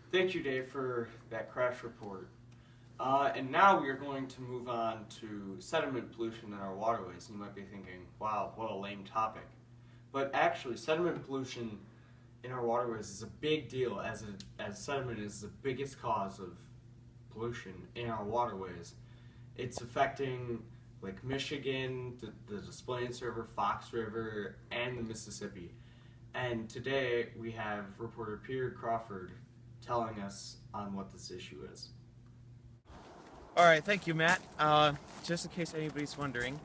Thank you, Dave, for that crash report. And now we are going to move on to sediment pollution in our waterways. And you might be thinking, wow, what a lame topic. But actually, sediment pollution in our waterways is a big deal, as sediment is the biggest cause of pollution in our waterways. It's affecting Lake Michigan, the Des Plaines River, Fox River, and the Mississippi. And today we have reporter Peter Crawford telling us on what this issue is. All right, thank you, Matt. Just in case anybody's wondering,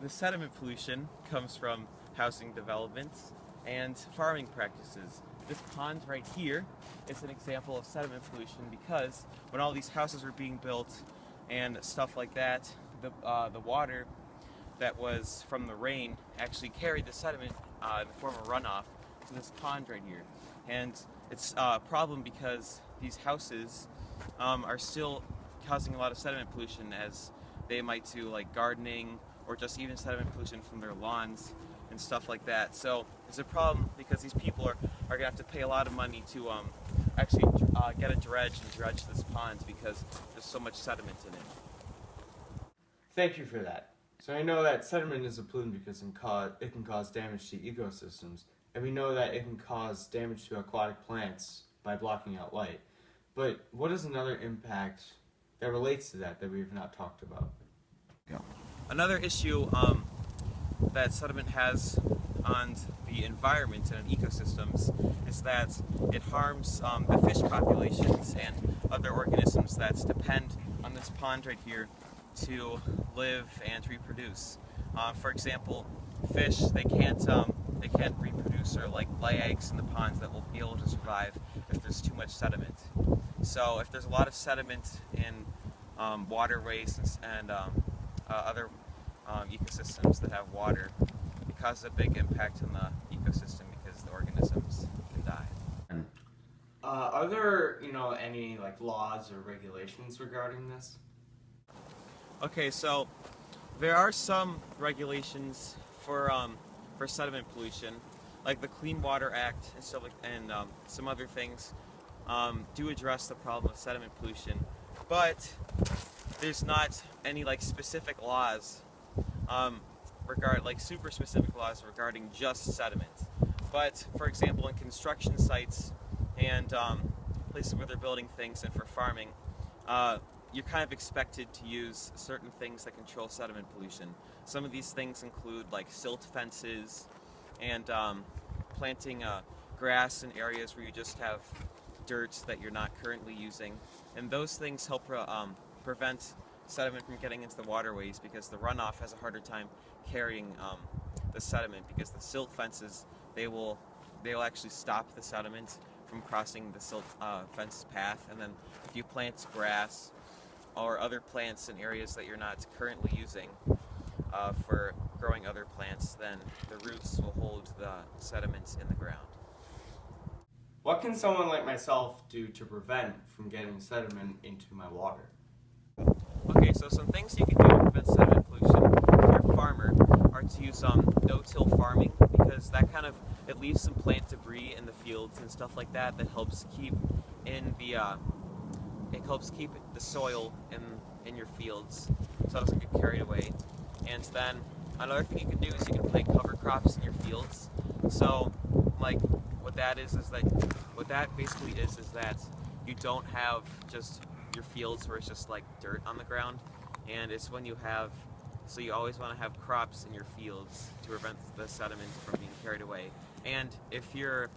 the sediment pollution comes from housing developments and farming practices. This pond right here is an example of sediment pollution because when all these houses were being built and stuff like that, the water that was from the rain actually carried the sediment in the form of runoff to this pond right here. And it's a problem because these houses are still causing a lot of sediment pollution, as they might do like gardening or just even sediment pollution from their lawns and stuff like that. So it's a problem because these people are going to have to pay a lot of money to actually get a dredge and dredge this pond because there's so much sediment in it. Thank you for that. So I know that sediment is a pollutant because it can cause damage to ecosystems, and we know that it can cause damage to aquatic plants by blocking out light. But what is another impact that relates to that we've not talked about? Another issue that sediment has on the environment and ecosystems is that it harms the fish populations and other organisms that depend on this pond right here to live and reproduce. For example, fish, they can't reproduce or lay eggs in the ponds that will be able to survive if there's too much sediment. So if there's a lot of sediment in waterways and other ecosystems that have water, it causes a big impact on the ecosystem because the organisms can die. Are there, any laws or regulations regarding this? Okay, so there are some regulations for sediment pollution, like the Clean Water Act and stuff and some other things do address the problem of sediment pollution, but there's not any specific laws super specific laws regarding just sediment. But for example, in construction sites and places where they're building things and for farming, you're kind of expected to use certain things that control sediment pollution. Some of these things include silt fences and planting grass in areas where you just have dirt that you're not currently using. And those things help prevent sediment from getting into the waterways because the runoff has a harder time carrying the sediment, because the silt fences, they will actually stop the sediment from crossing the silt fence path. And then if you plant grass or other plants in areas that you're not currently using for growing other plants, then the roots will hold the sediments in the ground. What can someone like myself do to prevent from getting sediment into my water? Okay, so some things you can do to prevent sediment pollution if you're a farmer are to use no-till farming, because that it leaves some plant debris in the fields and stuff like that helps keep the soil in your fields so it doesn't get carried away. And then another thing you can do is you can plant cover crops in your fields. So what that basically is that you don't have just your fields where it's just dirt on the ground, and it's when you always want to have crops in your fields to prevent the sediment from being carried away. And if you're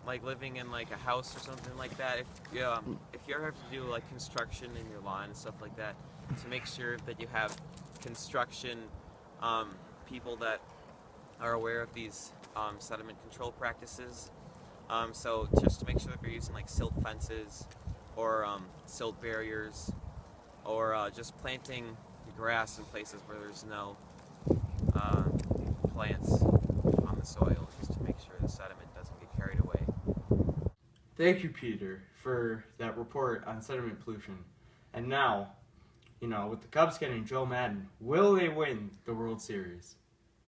living in a house or something like that, if you ever have to do construction in your lawn and stuff like that, to make sure that you have construction people that are aware of these sediment control practices. So just to make sure that they're using silt fences or silt barriers, or just planting grass in places where there's no plants on the soil, just to make sure the sediment doesn't get carried away. Thank you, Peter, for that report on sediment pollution. And now, with the Cubs getting Joe Madden, will they win the World Series?